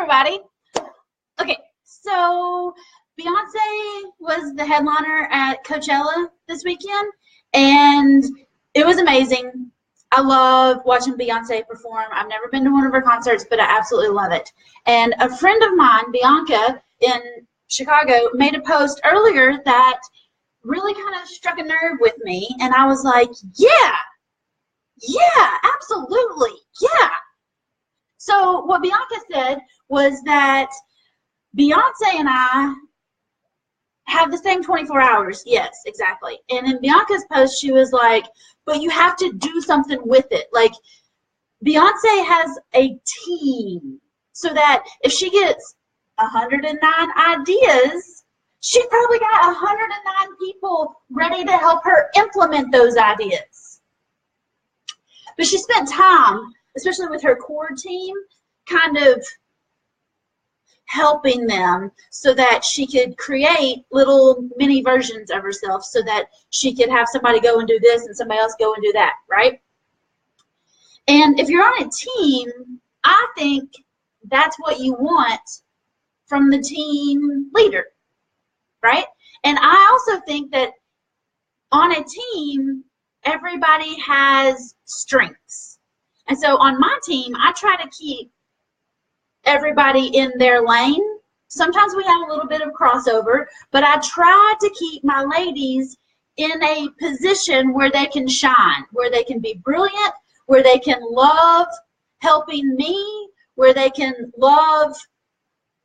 everybody. Okay, so Beyonce was the headliner at Coachella this weekend, and it was amazing. I love watching Beyonce perform. I've never been to one of her concerts, but I absolutely love it. And a friend of mine, Bianca, in Chicago, made a post earlier that really kind of struck a nerve with me, and I was like, yeah, absolutely, yeah. So what Bianca said was that Beyonce and I have the same 24 hours. Yes, exactly. And in Bianca's post, she was like, but you have to do something with it. Like, Beyonce has a team so that if she gets 109 ideas, she's probably got 109 people ready to help her implement those ideas. But she spent time, especially with her core team, kind of helping them so that she could create little mini versions of herself so that she could have somebody go and do this and somebody else go and do that, right? And if you're on a team, I think that's what you want from the team leader, right? And I also think that on a team, everybody has strengths. And so on my team, I try to keep everybody in their lane. Sometimes we have a little bit of crossover, but I try to keep my ladies in a position where they can shine, where they can be brilliant, where they can love helping me, where they can love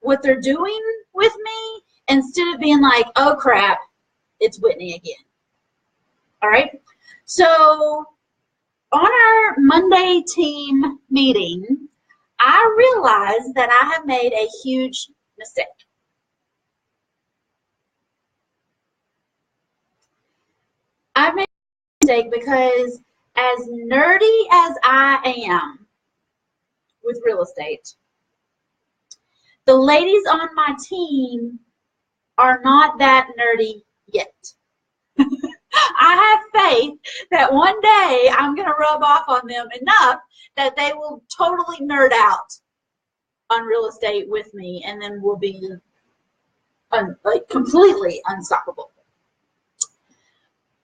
what they're doing with me, instead of being like, oh crap, it's Whitney again. All right? So on our Monday team meeting, I realized that I have made a huge mistake. I've made a mistake because as nerdy as I am with real estate, the ladies on my team are not that nerdy yet. I have faith that one day I'm going to rub off on them enough that they will totally nerd out on real estate with me, and then we'll be like completely unstoppable.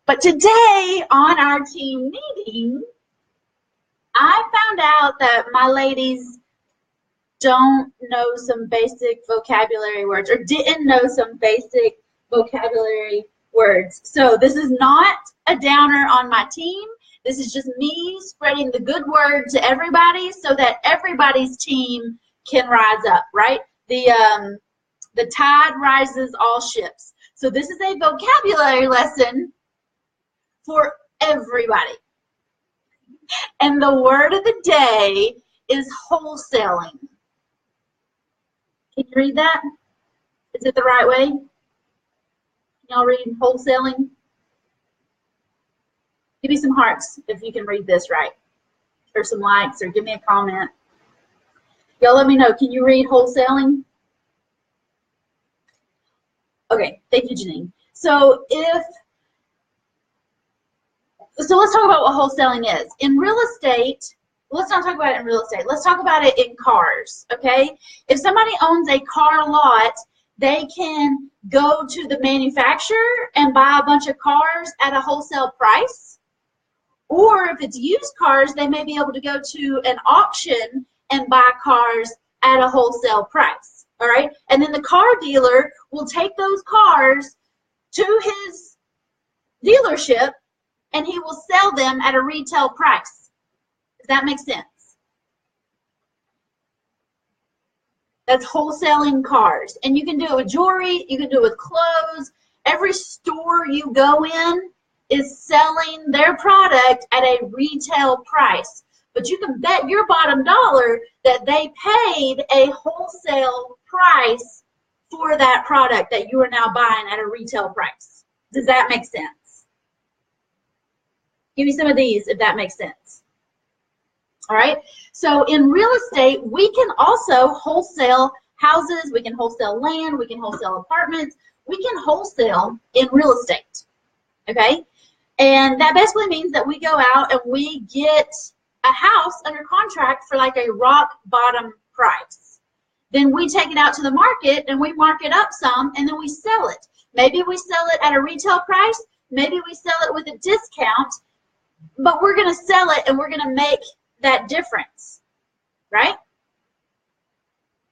But today on our team meeting, I found out that my ladies don't know some basic vocabulary words, or didn't know some basic vocabulary words. So this is not a downer on my team. This is just me spreading the good word to everybody so that everybody's team can rise up, right? The tide rises all ships. So this is a vocabulary lesson for everybody. And the word of the day is wholesaling. Can you read that? Is it the right way? Can y'all read wholesaling? Give me some hearts if you can read this right, or some likes, or give me a comment. Y'all let me know. Can you read wholesaling? Okay, thank you, Janine. So let's talk about what wholesaling is. In real estate, let's not talk about it in real estate. Let's talk about it in cars, okay? If somebody owns a car lot, they can go to the manufacturer and buy a bunch of cars at a wholesale price. Or if it's used cars, they may be able to go to an auction and buy cars at a wholesale price, all right? And then the car dealer will take those cars to his dealership and he will sell them at a retail price. Does that make sense? That's wholesaling cars. And you can do it with jewelry, you can do it with clothes. Every store you go in is selling their product at a retail price. But you can bet your bottom dollar that they paid a wholesale price for that product that you are now buying at a retail price. Does that make sense? Give me some of these if that makes sense. All right, so in real estate, we can also wholesale houses, we can wholesale land, we can wholesale apartments, we can wholesale in real estate, okay? And that basically means that we go out and we get a house under contract for like a rock bottom price. then we take it out to the market and we mark it up some, and then we sell it. Maybe we sell it at a retail price. Maybe we sell it with a discount, but we're going to sell it and we're going to make that difference, right?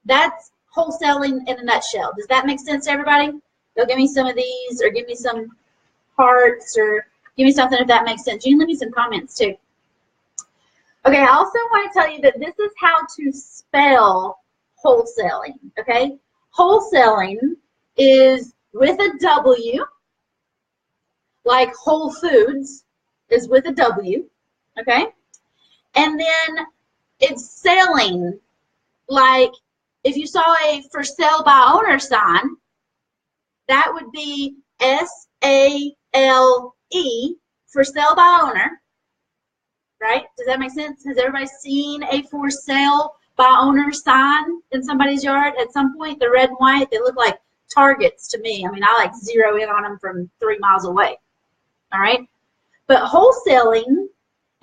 That's wholesaling in a nutshell. Does that make sense to everybody? Go give me some of these, or give me some hearts, or give me something if that makes sense. You can leave me some comments too. Okay, I also want to tell you that this is how to spell wholesaling, okay? Wholesaling is with a W, like Whole Foods is with a W, okay? And then it's selling, like if you saw a for sale by owner sign, that would be S-A-L-E, for sale by owner, right? Does that make sense? Has everybody seen a for sale by owner sign in somebody's yard at some point? They're red and white. They look like targets to me. I mean, I like zero in on them from 3 miles away, all right? But wholesaling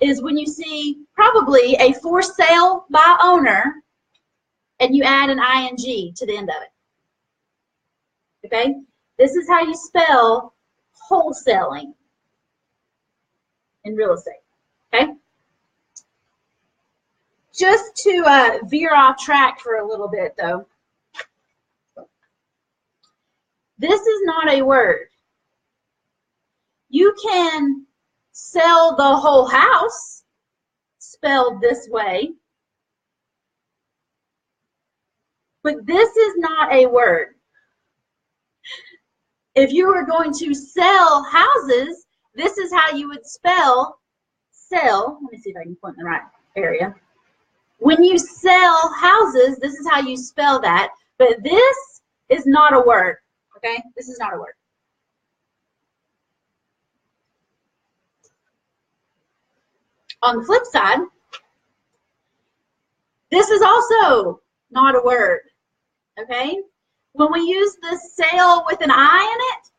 is when you see probably a for sale by owner and you add an ing to the end of it, okay? This is how you spell wholesaling in real estate, okay? Just to veer off track for a little bit, though, this is not a word. You can sell the whole house, spelled this way, but this is not a word. If you were going to sell houses, this is how you would spell sell. Let me see if I can point in the right area. When you sell houses, this is how you spell that, but this is not a word, okay? This is not a word. On the flip side, this is also not a word, okay? When we use the sale with an I in it,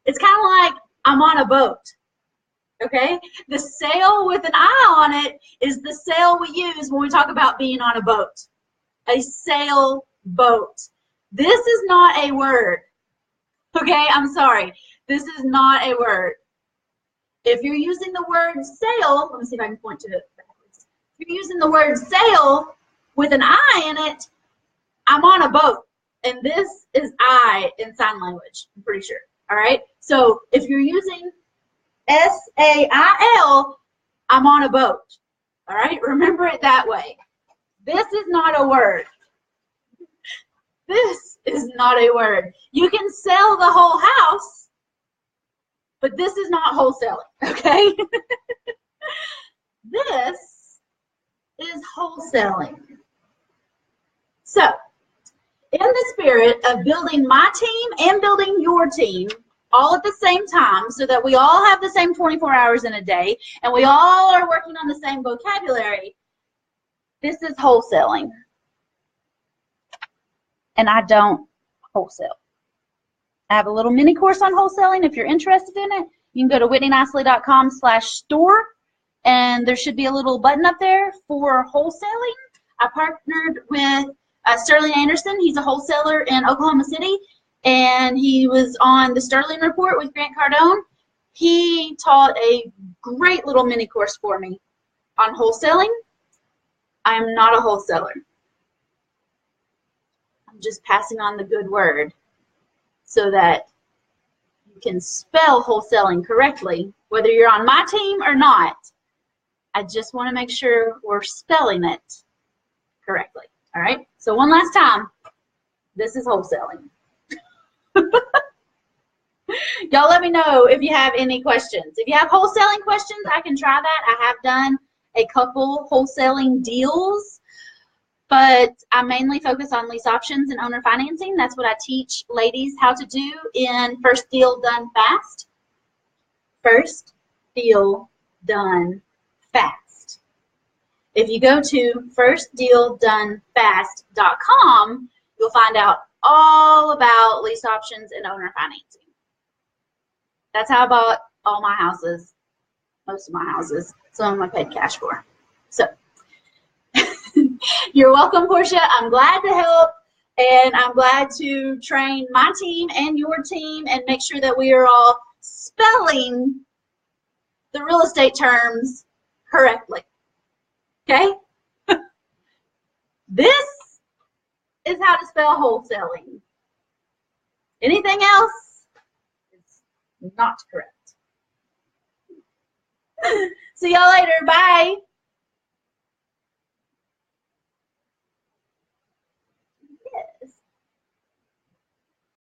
it's kind of like I'm on a boat, okay? The sail with an I on it is the sail we use when we talk about being on a boat, a sail boat. This is not a word, okay? I'm sorry. This is not a word. If you're using the word sail, let me see if I can point to it backwards. If you're using the word sail with an I in it, I'm on a boat. And this is I in sign language, I'm pretty sure. All right? So if you're using S-A-I-L, I'm on a boat. All right? Remember it that way. This is not a word. This is not a word. You can sell the whole house, but this is not wholesaling, okay? This is wholesaling. So, in the spirit of building my team and building your team all at the same time so that we all have the same 24 hours in a day and we all are working on the same vocabulary, this is wholesaling. And I don't wholesale. I have a little mini course on wholesaling. If you're interested in it, you can go to whitneynicely.com/store, and there should be a little button up there for wholesaling. I partnered with Sterling Anderson. He's a wholesaler in Oklahoma City, and he was on the Sterling Report with Grant Cardone. He taught a great little mini course for me on wholesaling. I am not a wholesaler. I'm just passing on the good word so that you can spell wholesaling correctly, whether you're on my team or not. I just want to make sure we're spelling it correctly. All right? So one last time, this is wholesaling. Y'all let me know if you have any questions. If you have wholesaling questions, I can try that. I have done a couple wholesaling deals, but I mainly focus on lease options and owner financing. That's what I teach ladies how to do in First Deal Done Fast. First Deal Done Fast. If you go to firstdealdonefast.com, you'll find out all about lease options and owner financing. That's how I bought all my houses, most of my houses. Some of them I paid cash for. So, you're welcome, Portia. I'm glad to help. And I'm glad to train my team and your team and make sure that we are all spelling the real estate terms correctly. Okay? This is how to spell wholesaling. Anything else is not correct. See y'all later. Bye.